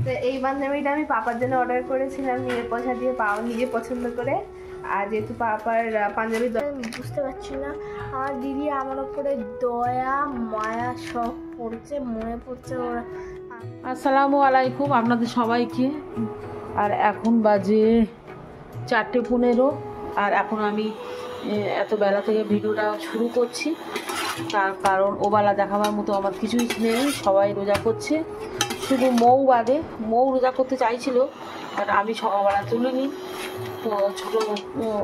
তো এই পাঞ্জাবিটা আমি পাপার জন্য অর্ডার করেছিলাম নিজের পয়সা দিয়ে, পাপা নিজে পছন্দ করে। আর যেহেতু পাপার পাঞ্জাবির বুঝতে পারছি না, আমার দিদি আমার ওপরে দয়া মায়া সব পড়ছে, মনে পড়ছে ওরা। আসসালামু আলাইকুম আপনাদের সবাইকে। আর এখন বাজে 4:15 আর এখন আমি এত বেলা থেকে ভিডিওটা শুরু করছি। তার কারণ ওবেলা দেখাবার মতো আমার কিছুই নেই, সবাই রোজা করছে, শুধু মৌ বাদে। মৌ রোজা করতে চাইছিল বাট আমি সকালবেলা তুলিনি। তো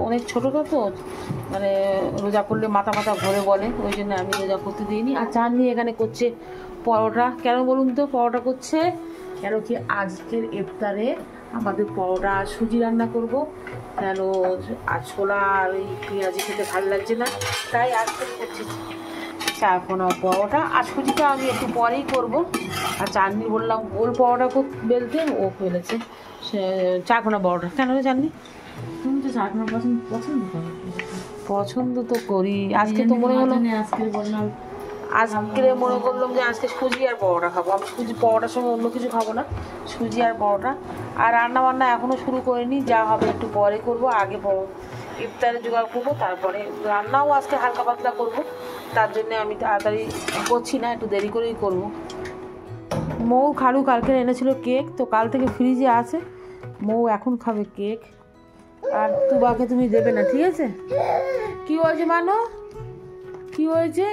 অনেক ছোটোটা তো, মানে রোজা করলে মাথা ঘরে বলে, ওই জন্য আমি রোজা করতে দিইনি। আর চাঁদনি এখানে করছে পরোটা। কেন বলুন তো পরোটা করছে? কেন কি আজকের ইফতারে আমাদের পরোটা আর সুজি রান্না করব। কেন আর ছোলা আর ওই পেঁয়াজি খেতে ভালো লাগছে না, তাই আজকে করছি চারকোনা পরোটা। আর সুজিটা আমি একটু পরেই করব। আর চাঁদনি বললাম গোল পরোটা বেলতে, ও ফেলেছে চারকোনা পরোটা। কেন রে চাঁদনি, তুমি তো চারকোনা পছন্দ করো? পছন্দ তো করি। আজকে তো মনে হলো আজকে মনে করলাম যে আজকে সুজি আর পরোটা খাবো। আমি সুজি পরোটার সঙ্গে অন্য কিছু খাবো না, সুজি আর পরোটা। আর রান্না বান্না এখনও শুরু করিনি, যা হবে একটু পরে করবো। আগে ইফতারে জোগাড় করবো, তারপরে রান্নাও আজকে হালকা পাতলা করবো। তার জন্য আমি তাড়াতাড়ি করছি না, একটু দেরি করেই করবো। মৌ খালু কালকে এনেছিল কেক, তো কাল থেকে ফ্রিজে আছে। মৌ এখন খাবে কেক, আর তুবাকে তুমি দেবে না, ঠিক আছে? কি হয়েছে মানো, কি হয়েছে?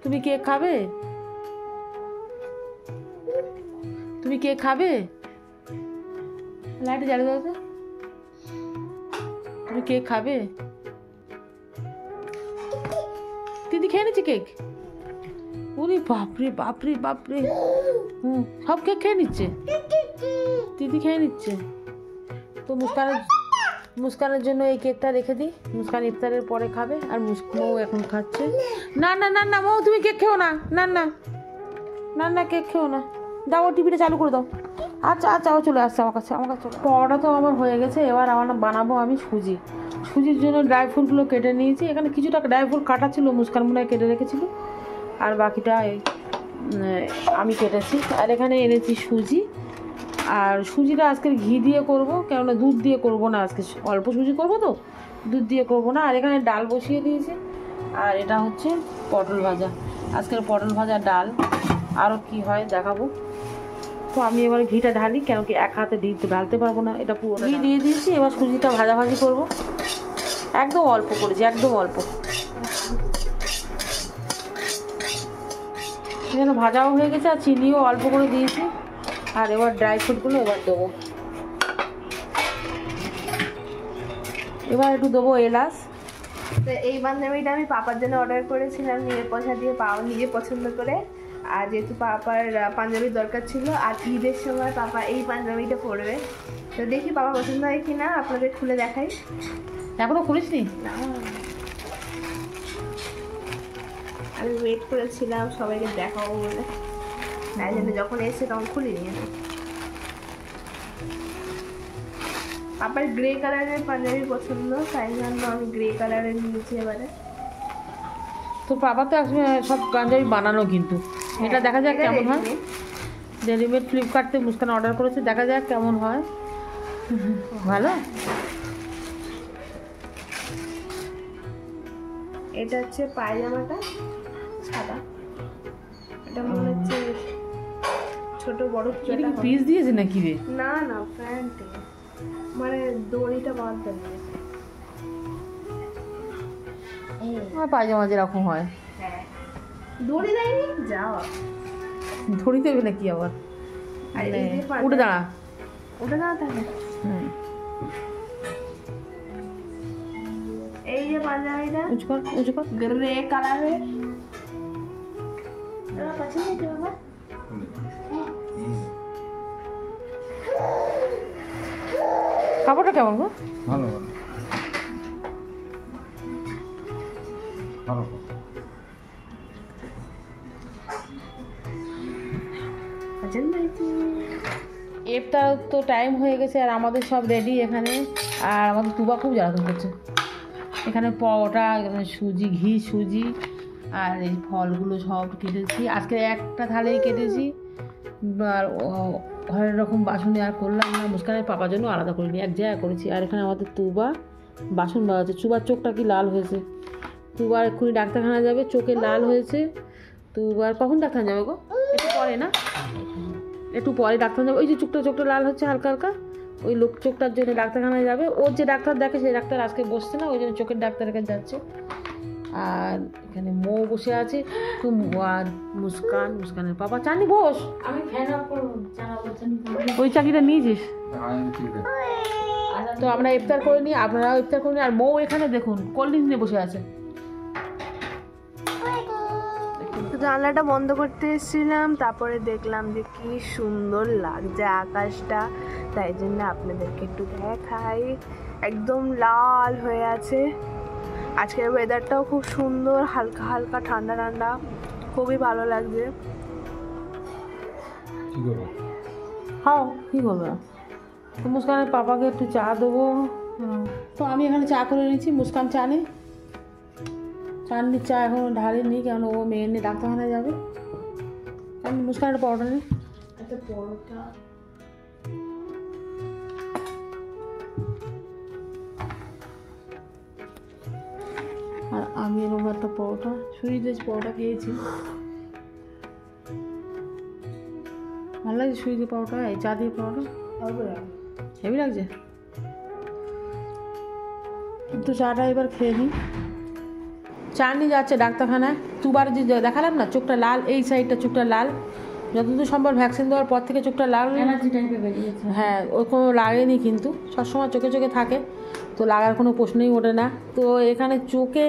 তুমি কেক খাবে? তুমি কেক খাবে? লাইটে জ্বালিয়ে দাও তো। তুমি কেক খাবে? দিদি খেয়ে নিচ্ছে কেক? ওরে বাপরে বাপরে বাপরে, সব কেক খেয়ে নিচ্ছে, দিদি খেয়ে নিচ্ছে। তো মুস্কানের জন্য এই কেকটা রেখে দিই, মুস্কান ইফতারের পরে খাবে। আর মৌ এখন খাচ্ছে। না না না না মৌ, তুমি কেক খেও না, না না না না কেক খেও না, দাও টিভিটা চালু করে দাও। আচ্ছা আচ্ছা, ও চলে আসছে আমার কাছে, পরোটা তো আমার হয়ে গেছে। এবার আমার বানাবো আমি সুজির জন্য ড্রাই ফ্রুটগুলো কেটে নিয়েছি। এখানে কিছুটা ড্রাই ফ্রুট কাটা ছিল, মুস্কান মনে হয় কেটে রেখেছিল, আর বাকিটা আমি কেটেছি। আর এখানে এনেছি সুজি। আর সুজিটা আজকে ঘি দিয়ে করব, কেননা দুধ দিয়ে করব না। আজকে অল্প সুজি করব তো, দুধ দিয়ে করব না। আর এখানে ডাল বসিয়ে দিয়েছি। আর এটা হচ্ছে পটল ভাজা, আজকের পটল ভাজা ডাল। আরও কি হয় দেখাবো। তো আমি এবার ঘিটা ঢালি, কেন কি এক হাতে ঢালতে পারবো না, এটা পুরো ঘি দিয়ে দিয়েছি। এবার সুজিটা ভাজাভাজি করব, একদম অল্প করেছি, একদম অল্প। এখানে ভাজাও হয়ে গেছে, আর চিনিও অল্প করে দিয়েছি। আর এবার ড্রাই ফ্রুটগুলো এবার দেবো। এবার একটু দেবো এলাচ। তো এই পাঞ্জাবিটা আমি পাপার জন্য অর্ডার করেছিলাম নিজের পয়সা দিয়ে, পাপা নিজে পছন্দ করে। আর যেহেতু পাপার পাঞ্জাবির দরকার ছিল, আর ঈদের সময় পাপা এই পাঞ্জাবিটা পরবে। তো দেখি পাপা পছন্দ হয় কি না, আপনাদের খুলে দেখাই। এখনো খুলিসনি? না, আমি ওয়েট করেছিলাম সবাইকে দেখাবো বলে, তাই জন্য যখন এসে তখন খুলিনি। পাপার গ্রে কালারের পাঞ্জাবি পছন্দ, তাই জন্য আমি গ্রে কালারের নিয়েছি এবারে। তো পাপা তো সব পাঞ্জাবি বানানো, কিন্তু এটা দেখা যাক কেমন হয়। রেডিমেড ফ্লিপকার্ট থেকে মুস্কান অর্ডার করেছে, দেখা যাক কেমন হয়। ভালো। এটা হচ্ছে পায়জামাটা সাদা, এটা মনে হচ্ছে ছোট বড় পিস দিয়েছে নাকি রে? না না, প্যান্ট, মানে দড়িটা বাঁধ দেবে। পায়জামা যেরকম হয়। হ্যাঁ, দড়ি দেয়নি, যাও দড়ি দেবে নাকি আবার? উঠে দাঁড়া, উঠে দাঁড়া তাহলে। এই যে পাঞ্জাবিটা উঁচু কর, গ্রে কালারের, পছন্দ হয়েছে বাবা? কাপড়টা কেমন গো? ভালো ভালো। ইফতার তো টাইম হয়ে গেছে, আর আমাদের সব রেডি এখানে। আর আমাদের তুবা খুব জ্বালাতন করছে। এখানে পরোটা, সুজি আর এই ফলগুলো সব কেটেছি। আজকে একটা থালেই কেটেছি, আর ঘরের রকম বাসনে আর করলাম না, মুস্কানের পাপার জন্য আলাদা করিনি, এক জায়গায় করেছি। আর এখানে আমাদের তুবা বাসন বাজাচ্ছে। তুবার চোখটা কি লাল হয়েছে, তুবার এক্ষুনি ডাক্তারখানা যাবে, চোখে লাল হয়েছে। তুবার কখন ডাক্তার যাবে গো? একটু পরে না, একটু পরে ডাক্তার যাবে। ওই যে চোখটা লাল হচ্ছে হালকা হালকা, ওই লোক চোখটার জন্য ডাক্তারখানায় যাবে। ওর যে ডাক্তার দেখে সেই ডাক্তার আজকে বসছে না, ওই জন্য চোখের ডাক্তারের কাছে যাচ্ছে। আর এখানে মৌ বসে আছে, আর মুস্কানের পাপা। চানি বস, আমি ফ্যান অফ করব, চালা বলছেন ওই চাকরিটা নিয়েছিস তো। আমরা ইফতার করে নিই, আপনারাও ইফতার করে নিই। আর মৌ এখানে দেখুন কোল্ড ড্রিঙ্কস নিয়ে বসে আছে। জানলাটা বন্ধ করতে এসেছিলাম, তারপরে দেখলাম যে কি সুন্দর লাগছে আকাশটা, তাই জন্য আপনাদেরকে একটু দেখাই। একদম লাল হয়ে আছে। আজকের ওয়েদারটাও খুব সুন্দর, হালকা হালকা ঠান্ডা ঠান্ডা, খুবই ভালো লাগছে। খাও, কী করবে? তো মুস্কানের পাপাকে একটু চা দেবো। তো আমি এখানে চা করে নিচ্ছি, মুস্কান চা নেই, চাননির চা এখনও ঢালেনি, কেন ও মেয়ে নিয়ে ডাক্তারখানায় যাবে। আমি মুস্কানের পরোটা নিই, একটা পরোটা। আর আমি এরকম একটা পরোটা, সুইচ পরোটা খেয়েছি, ভালো লাগছে সুইচ পরোটা। এই চা দিয়ে পরোটা হেভি লাগছে। কিন্তু চাটা এবার খেয়ে নিই। চাননি যাচ্ছে ডাক্তারখানায়। দুবার যে দেখালাম না চোখটা লাল, এই সাইডটা চোখটা লাল, যতদূর সম্ভব ভ্যাকসিন দেওয়ার পর থেকে চোখটা লাল। এনার্জি টাইপের বেরিয়েছে। হ্যাঁ, ওই কোনো লাগেনি, কিন্তু সবসময় চোখে চোখে থাকে, তো লাগার কোনো প্রশ্নই ওঠে না। তো এখানে চোখে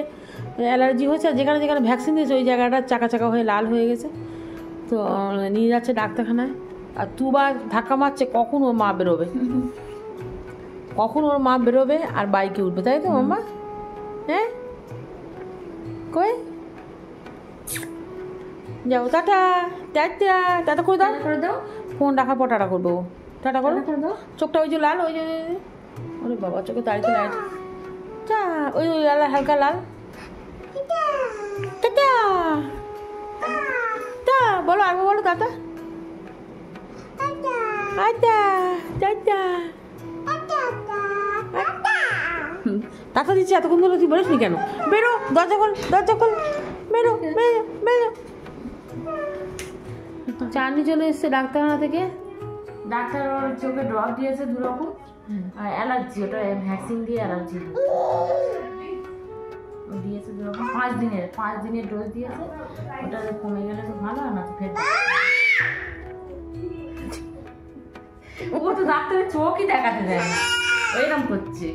অ্যালার্জি হয়েছে, আর যেখানে যেখানে ভ্যাকসিন দিয়েছে ওই জায়গাটা চাকা চাকা হয়ে লাল হয়ে গেছে। তো নিয়ে যাচ্ছে ডাক্তারখানায়। আর দুবার ধাক্কা মারছে, কখন ওর মা বেরোবে, কখন ওর মা বেরোবে আর বাইকে উঠবে, তাই তো মাম্মা? হ্যাঁ, কই যাও? টাটা, টাটা, টাটা করে দাও, করে দাও। ফোন রাখার পর টাটা করবো। টাটা করো, করে দাও। চোখটা ওই যে লাল, ওই যে, ওরে বাবা চোখে দাঁড়িয়ে লাইট, চা ওই ওই লাল, হালকা লাল। টাটা, টা বলো, আর বলো টাটা, টাটা, টাটা, টাটা দিচ্ছি। এতক্ষণ ধরে তুই বেরোসনি কেন? বেরো, দরজা খোল, দরজা খোল, বেরো, বেরো, বেরো। চাঁদনি চলে এসছে ডাক্তারখানা থেকে। ডাক্তার ওর চোখে ড্রপ দিয়েছে 2 রকম, আর অ্যালার্জি, ওটা ভ্যাকসিন দিয়ে অ্যালার্জি দিয়েছে 2 রকম। 5 দিনের ডোজ দিয়েছে। ওটা কমে গেলে তো ভালো, আর না তো ফের ও তো ডাক্তারের চোখই দেখাতে দেয় না, ওইরকম করছে।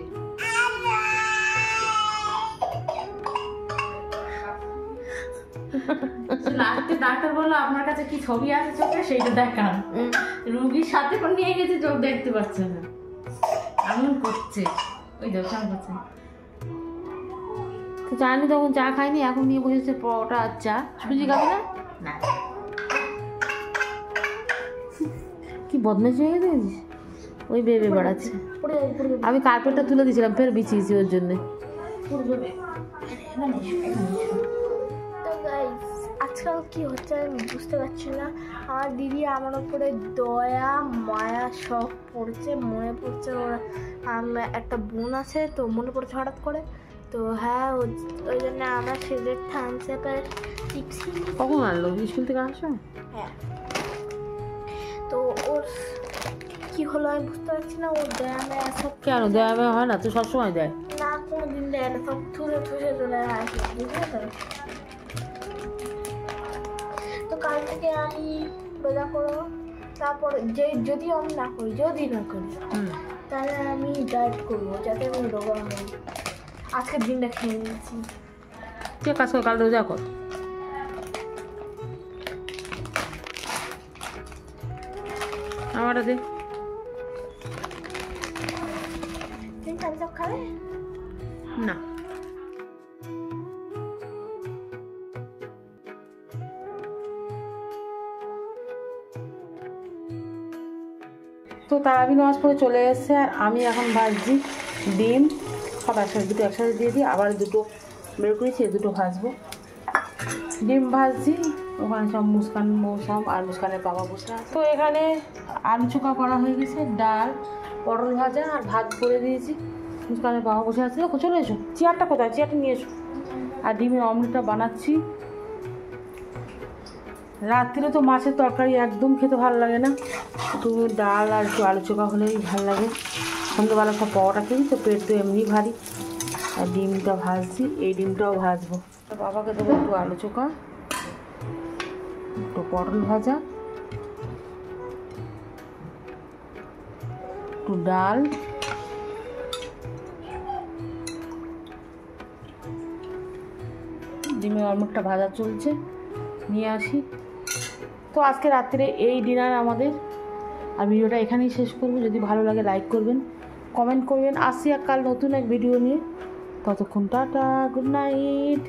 লাস্টে ডাক্তার বললো আপনার কাছে কি ছবি আছে চোখে, সেইটা দেখান। রুগীর সাথে করে নিয়ে গেছে, চোখ দেখতে পাচ্ছে না, এমন করছে। ওই দোকান করছে। তো চাঁদনি তখন চা খায়নি, এখন নিয়ে বসেছে পরোটা আর চা। সুজি খাবে না? না, কি বদমাইশি হয়ে গেছিস? ওই বেবে বেড়াচ্ছে। আমি কার্পেটটা তুলে দিয়েছিলাম, ফের বিছিয়েছি ওর জন্যে। তো গাইস, আজকাল কি হচ্ছে আমি বুঝতে পারছি না। আমার দিদি আমার উপরে দয়া মায়া সব পড়ছে, মনে পড়ছে ওর একটা বোন আছে, তো মনে পড়ছে হঠাৎ করে। তো হ্যাঁ, ওই জন্য আমরা সিগারেট থামসেপের চিপস কখন আনলো? স্কুল থেকে আসো? হ্যাঁ। তো ওর কি হলো আমি বুঝতে পারছি না। ওর দয়া মায়া সব কেন দেয়? হয় না তো, সবসময় দেয় না, কোনো দিন দেয় না, সব থুলে থুলে চলে আসে, বুঝলে তো? তো কাল থেকে আমি রোজা করো, তারপর যদি আমি না করি, তাহলে আমি ডায়েট করবো, যাতে আমি রোগা হই। আজকের দিনটা খেয়ে নিয়েছি। তুই কাজ কর, কাল রোজা কর। আমারটা দে। তুমি সব খাবে না, তো তারাবি নামাজ পড়ে চলে এসছে। আর আমি এখন ভাজছি ডিম, সব একসাথে, দুটো একসাথে দিয়ে দিই। আবার দুটো বের করেছি, দুটো ভাজবো। ডিম ভাজছি, ওখানে সব মুস্কান মৌসুম আর মুস্কানের বাবা বসে আছে। তো এখানে আলু চোখা করা হয়ে গেছে, ডাল, পটল ভাজা আর ভাত করে দিয়েছি। মুস্কানের বাবা বসে আছে। দেখো চলে এসো, চেয়ারটা কোথায়, চেয়ারটা নিয়ে এসো। আর ডিমের অমলেটটা বানাচ্ছি। রাত্রিরে তো মাছের তরকারি একদম খেতে ভালো লাগে না, একটু ডাল আর একটু আলু চোখা হলেই ভালো লাগে। সন্ধ্যেবেলা সব পাওয়াটা খেয়ে তো পেট তো এমনি ভারী। আর ডিমটা ভাজছি, এই ডিমটাও ভাজবো। বাবাকে দেবো একটু আলু চোখা, একটু পটল ভাজা, একটু ডাল, ডিমের অমলেটটা ভাজা চলছে, নিয়ে আসি। তো আজকে রাত্রে এই ডিনার আমাদের। আর ভিডিওটা এখানেই শেষ করবো। যদি ভালো লাগে লাইক করবেন, কমেন্ট করবেন। আসি আর কাল নতুন এক ভিডিও নিয়ে। ততক্ষণ টাটা, গুড নাইট।